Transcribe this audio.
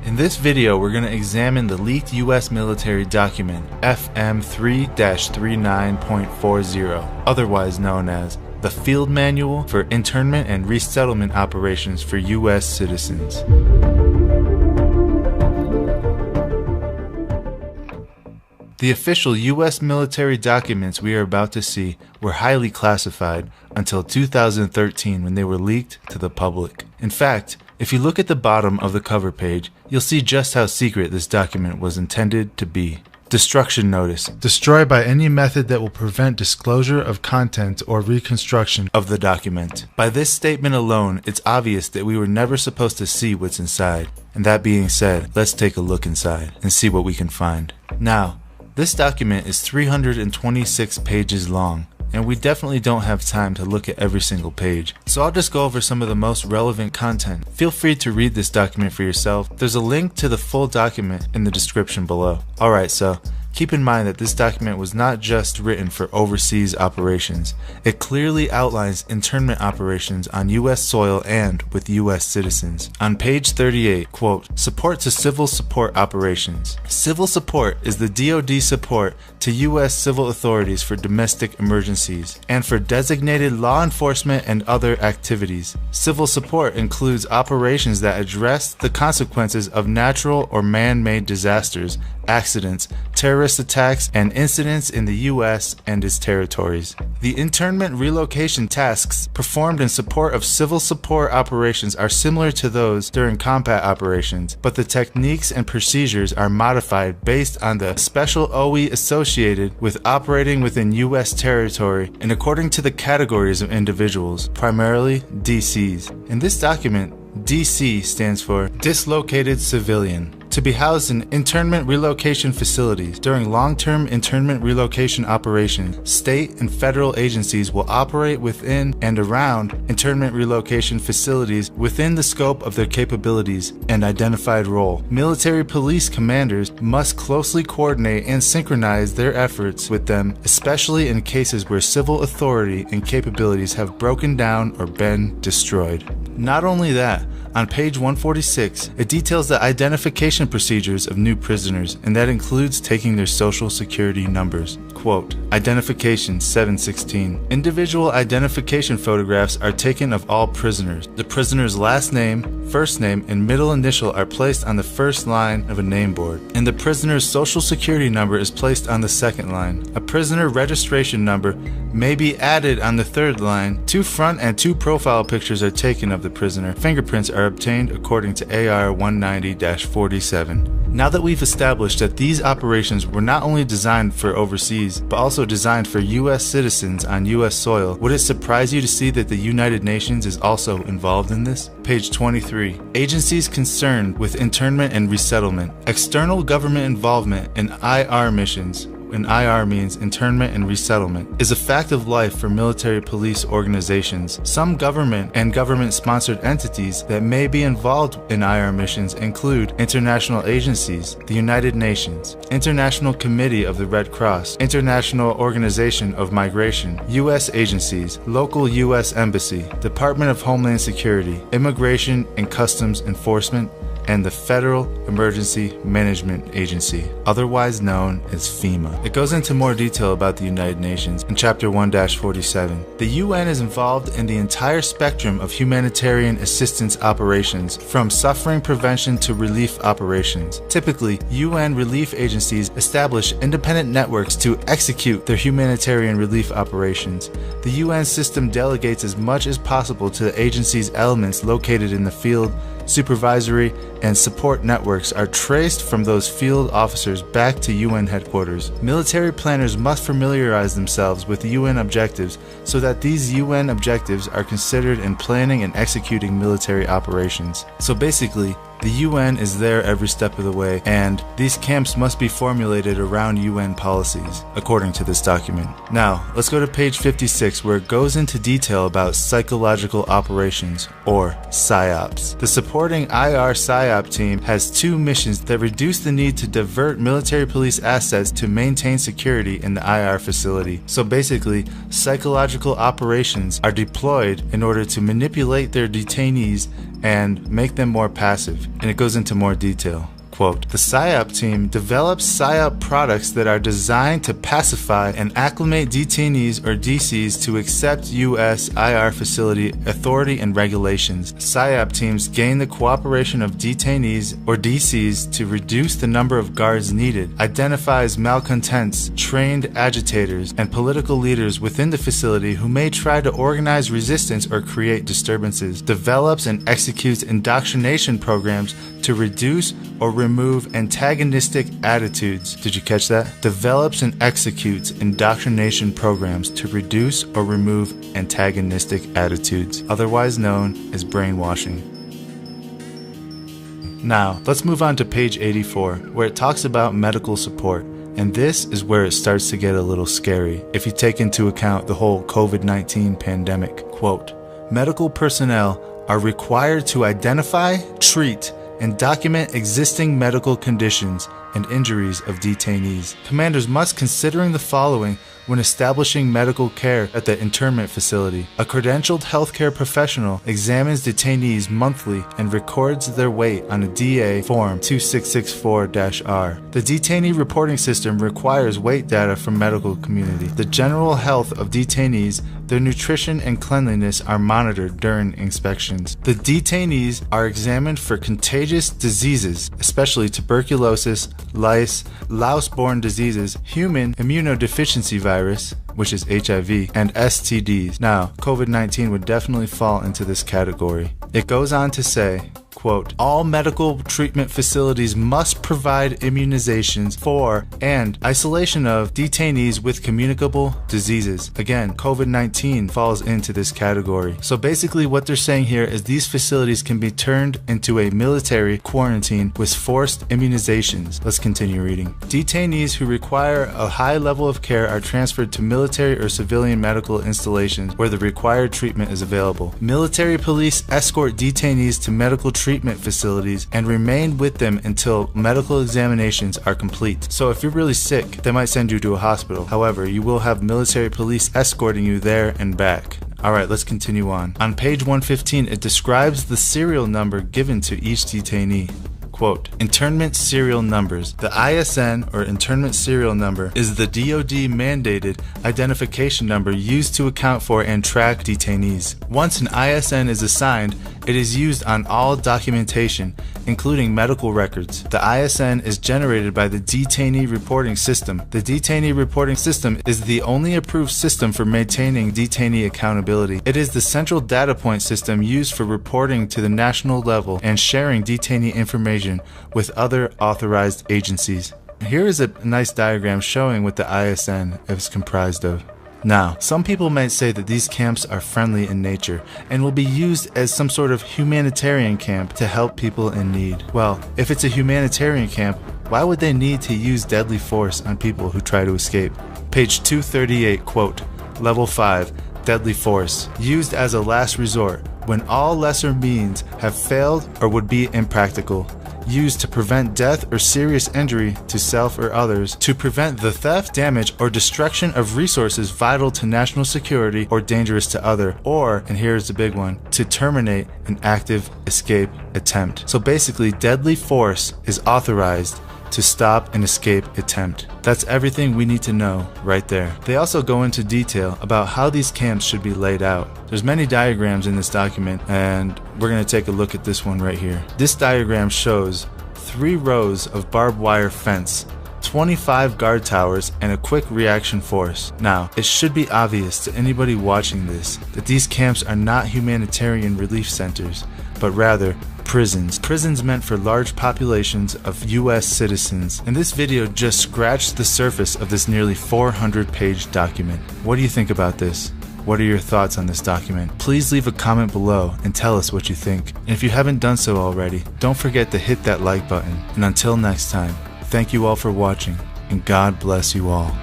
In this video, we're going to examine the leaked U.S. military document FM3-39.40, otherwise known as the Field Manual for Internment and Resettlement Operations for U.S. Citizens. The official U.S. military documents we are about to see were highly classified until 2013 when they were leaked to the public. In fact, if you look at the bottom of the cover page, you'll see just how secret this document was intended to be. Destruction notice. Destroy by any method that will prevent disclosure of content or reconstruction of the document. By this statement alone, it's obvious that we were never supposed to see what's inside. And that being said, let's take a look inside and see what we can find. Now, this document is 326 pages long, and we definitely don't have time to look at every single page. So I'll just go over some of the most relevant content. Feel free to read this document for yourself. There's a link to the full document in the description below. Alright, so keep in mind that this document was not just written for overseas operations. It clearly outlines internment operations on U.S. soil and with U.S. citizens. On page 38, quote, support to civil support operations. Civil support is the DoD support to U.S. civil authorities for domestic emergencies and for designated law enforcement and other activities. Civil support includes operations that address the consequences of natural or man-made disasters, accidents, terrorist attacks, and incidents in the U.S. and its territories. The internment relocation tasks performed in support of civil support operations are similar to those during combat operations, but the techniques and procedures are modified based on the special OE associated with operating within U.S. territory and according to the categories of individuals, primarily DCs. In this document, DC stands for Dislocated Civilian. To be housed in internment relocation facilities. During long-term internment relocation operations, state and federal agencies will operate within and around internment relocation facilities within the scope of their capabilities and identified role. Military police commanders must closely coordinate and synchronize their efforts with them, especially in cases where civil authority and capabilities have broken down or been destroyed. Not only that, on page 146, it details the identification procedures of new prisoners, and that includes taking their social security numbers. Quote, Identification 716. Individual identification photographs are taken of all prisoners. The prisoner's last name, first name, and middle initial are placed on the first line of a name board, and the prisoner's social security number is placed on the second line. A prisoner registration number may be added on the third line. 2 front and 2 profile pictures are taken of the prisoner. Fingerprints are obtained according to AR 190-47. Now that we've established that these operations were not only designed for overseas, but also designed for U.S. citizens on U.S. soil, would it surprise you to see that the United Nations is also involved in this? Page 23. Agencies concerned with internment and resettlement. External government involvement in IR missions, and IR means internment and resettlement, is a fact of life for military police organizations. Some government and government-sponsored entities that may be involved in IR missions include international agencies, the United Nations, International Committee of the Red Cross, International Organization of Migration, U.S. agencies, local U.S. Embassy, Department of Homeland Security, Immigration and Customs Enforcement, and the Federal Emergency Management Agency, otherwise known as FEMA. It goes into more detail about the United Nations in Chapter 1-47. The UN is involved in the entire spectrum of humanitarian assistance operations, from suffering prevention to relief operations. Typically, UN relief agencies establish independent networks to execute their humanitarian relief operations. The UN system delegates as much as possible to the agency's elements located in the field. Supervisory and support networks are traced from those field officers back to UN headquarters. Military planners must familiarize themselves with UN objectives so that these UN objectives are considered in planning and executing military operations. So basically, the UN is there every step of the way, and these camps must be formulated around UN policies, according to this document. Now, let's go to page 56, where it goes into detail about psychological operations, or PSYOPs. The supporting IR PSYOP team has 2 missions that reduce the need to divert military police assets to maintain security in the IR facility. So basically, psychological operations are deployed in order to manipulate their detainees and make them more passive. And it goes into more detail. Quote, the PSYOP team develops PSYOP products that are designed to pacify and acclimate detainees or DCs to accept U.S. IR facility authority and regulations. PSYOP teams gain the cooperation of detainees or DCs to reduce the number of guards needed, identifies malcontents, trained agitators, and political leaders within the facility who may try to organize resistance or create disturbances, develops and executes indoctrination programs to reduce or remove antagonistic attitudes. Did you catch that? Develops and executes indoctrination programs to reduce or remove antagonistic attitudes, otherwise known as brainwashing. Now, let's move on to page 84, where it talks about medical support. And this is where it starts to get a little scary if you take into account the whole COVID-19 pandemic. Quote, medical personnel are required to identify, treat, and document existing medical conditions and injuries of detainees. Commanders must consider the following when establishing medical care at the internment facility. A credentialed healthcare professional examines detainees monthly and records their weight on a DA Form 2664-R. The detainee reporting system requires weight data from medical community. The general health of detainees, their nutrition and cleanliness are monitored during inspections. The detainees are examined for contagious diseases, especially tuberculosis, lice, louse-borne diseases, human immunodeficiency virus, which is HIV, and STDs. Now, COVID-19 would definitely fall into this category. It goes on to say, quote, all medical treatment facilities must provide immunizations for and isolation of detainees with communicable diseases. Again, COVID-19 falls into this category. So basically what they're saying here is these facilities can be turned into a military quarantine with forced immunizations. Let's continue reading. Detainees who require a high level of care are transferred to military or civilian medical installations where the required treatment is available. Military police escort detainees to medical treatment facilities and remain with them until medical examinations are complete. So if you're really sick, they might send you to a hospital. However, you will have military police escorting you there and back. Alright, let's continue on. On page 115, it describes the serial number given to each detainee. Quote, internment serial numbers. The ISN, or internment serial number, is the DoD mandated identification number used to account for and track detainees. Once an ISN is assigned, it is used on all documentation, including medical records. The ISN is generated by the detainee reporting system. The detainee reporting system is the only approved system for maintaining detainee accountability. It is the central data point system used for reporting to the national level and sharing detainee information with other authorized agencies. Here is a nice diagram showing what the ISN is comprised of. Now, some people might say that these camps are friendly in nature and will be used as some sort of humanitarian camp to help people in need. Well, if it's a humanitarian camp, why would they need to use deadly force on people who try to escape? Page 238, quote, Level 5, deadly force, used as a last resort, when all lesser means have failed or would be impractical. Used to prevent death or serious injury to self or others, to prevent the theft, damage, or destruction of resources vital to national security or dangerous to other, or, and here's the big one, to terminate an active escape attempt. So basically, deadly force is authorized to stop an escape attempt. That's everything we need to know right there. They also go into detail about how these camps should be laid out. There's many diagrams in this document, and we're going to take a look at this one right here. This diagram shows 3 rows of barbed wire fence, 25 guard towers, and a quick reaction force. Now, it should be obvious to anybody watching this that these camps are not humanitarian relief centers, but rather prisons. Prisons meant for large populations of US citizens. And this video just scratched the surface of this nearly 400-page document. What do you think about this? What are your thoughts on this document? Please leave a comment below and tell us what you think. And if you haven't done so already, don't forget to hit that like button. And until next time, thank you all for watching, and God bless you all.